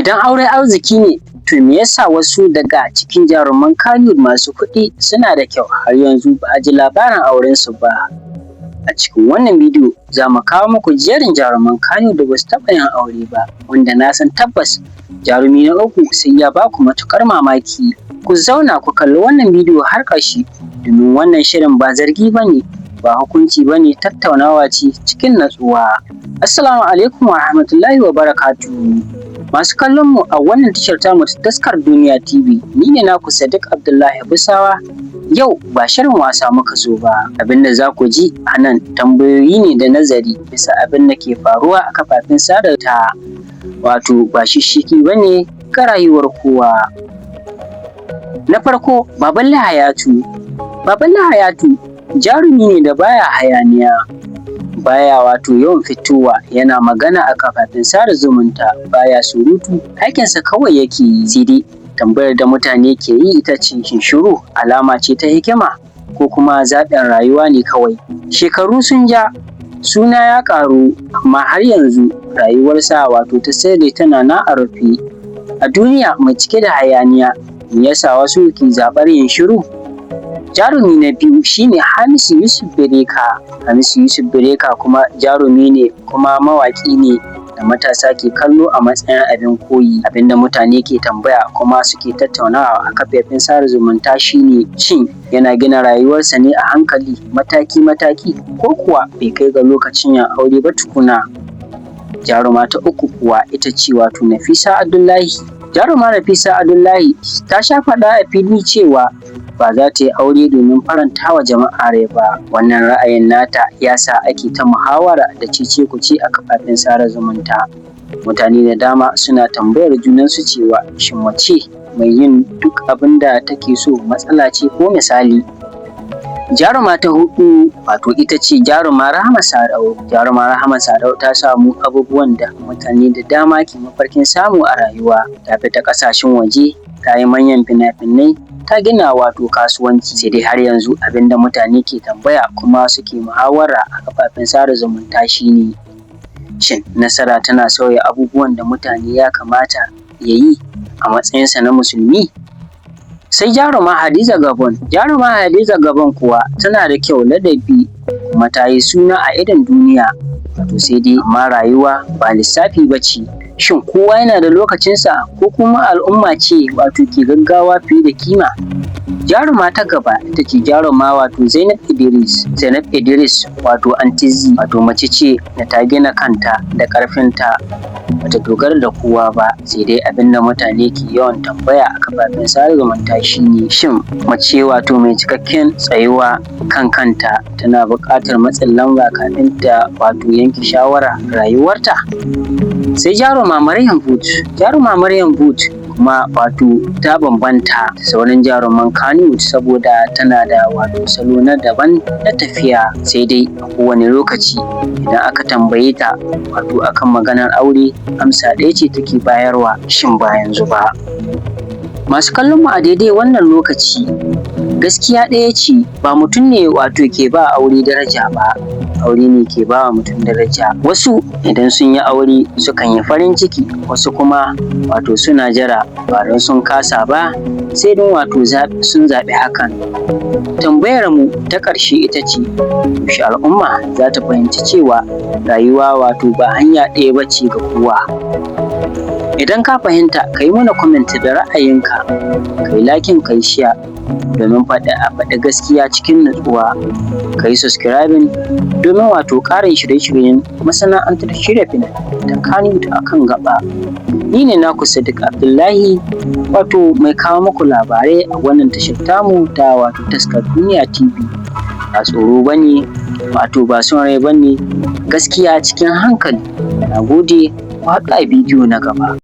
Idan aure arziki ne, to me yasa wasu daga cikin jaruman Kannywood masu kuɗi suna da kyau har yanzu ba a ji labarin aurensu ba? A cikin wannan bidiyo za mu kawo muku jerin jaruman Kannywood da ba su taɓa yin aure ba, wanda na san tabbas jarumi na uku sai ya ba ku matuƙar mamaki. Ku zauna ku kalli wannan bidiyo har ƙarshe, domin wannan shirin ba zargi ba ne, ba hukunci ba ne, tattaunawa ce cikin natsuwa. Assalamu alaikum wa rahmatullahi wa barakatuhu. Masu kallon mu a wannan tashar tamu ta Taskar Duniya TV, ni ne naku Sadiq Abdullahi Busawa. Yau ba shirin wasa muka zo ba, abinda za ku ji a nan tambayoyi ne da nazari bisa abin da ke faruwa a kafafen sada ta, wato ba shishshiki ba ne ga rayuwar kowa. Na farko, Baballe Hayatu. Baballe Hayatu jarumi ne da baya hayaniya, baya wato yawan fitowa yana magana a kafafen sada zumunta, baya surutu, aikinsa kawai yake yi. Sai dai tambayar da mutane ke yi ita ce, shin shiru alama ce ta hikima ko kuma zaɓin rayuwa ne kawai? Shekaru sun ja, suna ya ƙaru, amma har yanzu rayuwarsa wato ta sirri tana nan a rufe. A duniya mai cike da hayaniya, me yasa wasu ke zaɓar yin shiru? Jarumi na biyu shine Hamisu Yusuf Bireka. Hamisu Yusuf Bireka kuma jarumi ne kuma mawaƙi ne da matasa ke kallo a matsayin abin koyi. Abinda mutane ke tambaya kuma suke tattaunawa a kafafen sada zumunta shine, shin yana gina rayuwarsa ne a hankali, mataki-mataki, ko kuwa bai kai ga lokacin yin aure ba tukuna? Jaruma ta uku kuwa ita ce wato Nafisa Abdullahi. Jaruma Nafisa Abdullahi ta sha faɗa a fili cewa ba za ta yi aure domin faranta wa jama'a rai ba. Wannan ra'ayin nata ya sa ake ta muhawara da cece-kuce a kafafen sada zumunta. Mutane da dama suna tambayar junansu cewa, shin mace mai yin duk abin da take so matsala ce ko misali? Jaruma ta huɗu wato ita ce jaruma Rahama Sadau. Jaruma Rahama Sadau ta samu abubuwan da mutane da dama ke mafarkin samu a rayuwa. Ta fita ƙasashen waje, ta yi manyan fina-finai, ta gina wato kasuwanci. Sai dai har yanzu abinda mutane ke tambaya kuma suke muhawara a kafafen sada zumunta shine, shin nasara tana sauya abubuwan da mutane ya kamata ya yi a matsayinsa na musulmi? Sai jaruma Hadiza Gabon. Jaruma Hadiza Gabon kuwa tana da kyau, ladabi, kuma ta yi suna a idon duniya. Wato sai dai amma rayuwa ba lissafi ba ce. Shin kowa yana da lokacinsa ko kuma al'umma ce wato ke gaggawa fiye da kima? Jaruma ta gaba ita ce jaruma wato Zainab Idris. Zainab Idris wato Antizi, wato mace ce da ta gina kanta da ƙarfinta, bata dogara da kowa ba. Sai dai abinda mutane ke yawan tambaya a kafafen sada zumunta shine, shin mace wato mai cikakken tsayuwa kan kanta tana buƙatar matsin lamba kafin ta wato yanke shawara rayuwarta? Sai jaruma Maryam But. Jaruma Maryam But kuma wato ta bambanta da sauran jaruman Kannywood saboda tana da wato salo na daban na tafiya. Sai dai a kowane lokaci idan aka tambaye ta wato akan maganar aure, amsa ɗaya ce take bayarwa, shin ba yanzu ba. Masu kallon mu a daidai wannan lokaci, gaskiya ɗaya ce, ba mutum ne wato ke ba aure daraja ba, aure ne ke ba wa mutum daraja. Wasu idan sun yi aure sukan yi farin ciki, wasu kuma wato suna jira ba don sun kasa ba, sai don wato sun zaɓi hakan. Tambayar mu ta ƙarshe ita ce, yaushe al'umma za ta fahimci cewa rayuwa wato ba hanya ɗaya ba ce ga kowa? Idan ka fahimta, ka yi mana comment da ra'ayinka, ka yi liking, ka yi share, domin faɗi gaskiya cikin natsuwa. Ka yi subscribing domin wato ƙarin shirye-shiryen masana'antar shirya fina-finai ta Kannywood a kan gaba. Ni ne naku Sadiq Abdullahi, wato mai kawo muku labarai a wannan tashar tamu ta wato Taskar Duniya TV. Ba tsoro ba ne, wato ba son rai ba ne, gaskiya cikin hankali. Na gode, ku haɗu a bidiyo na gaba.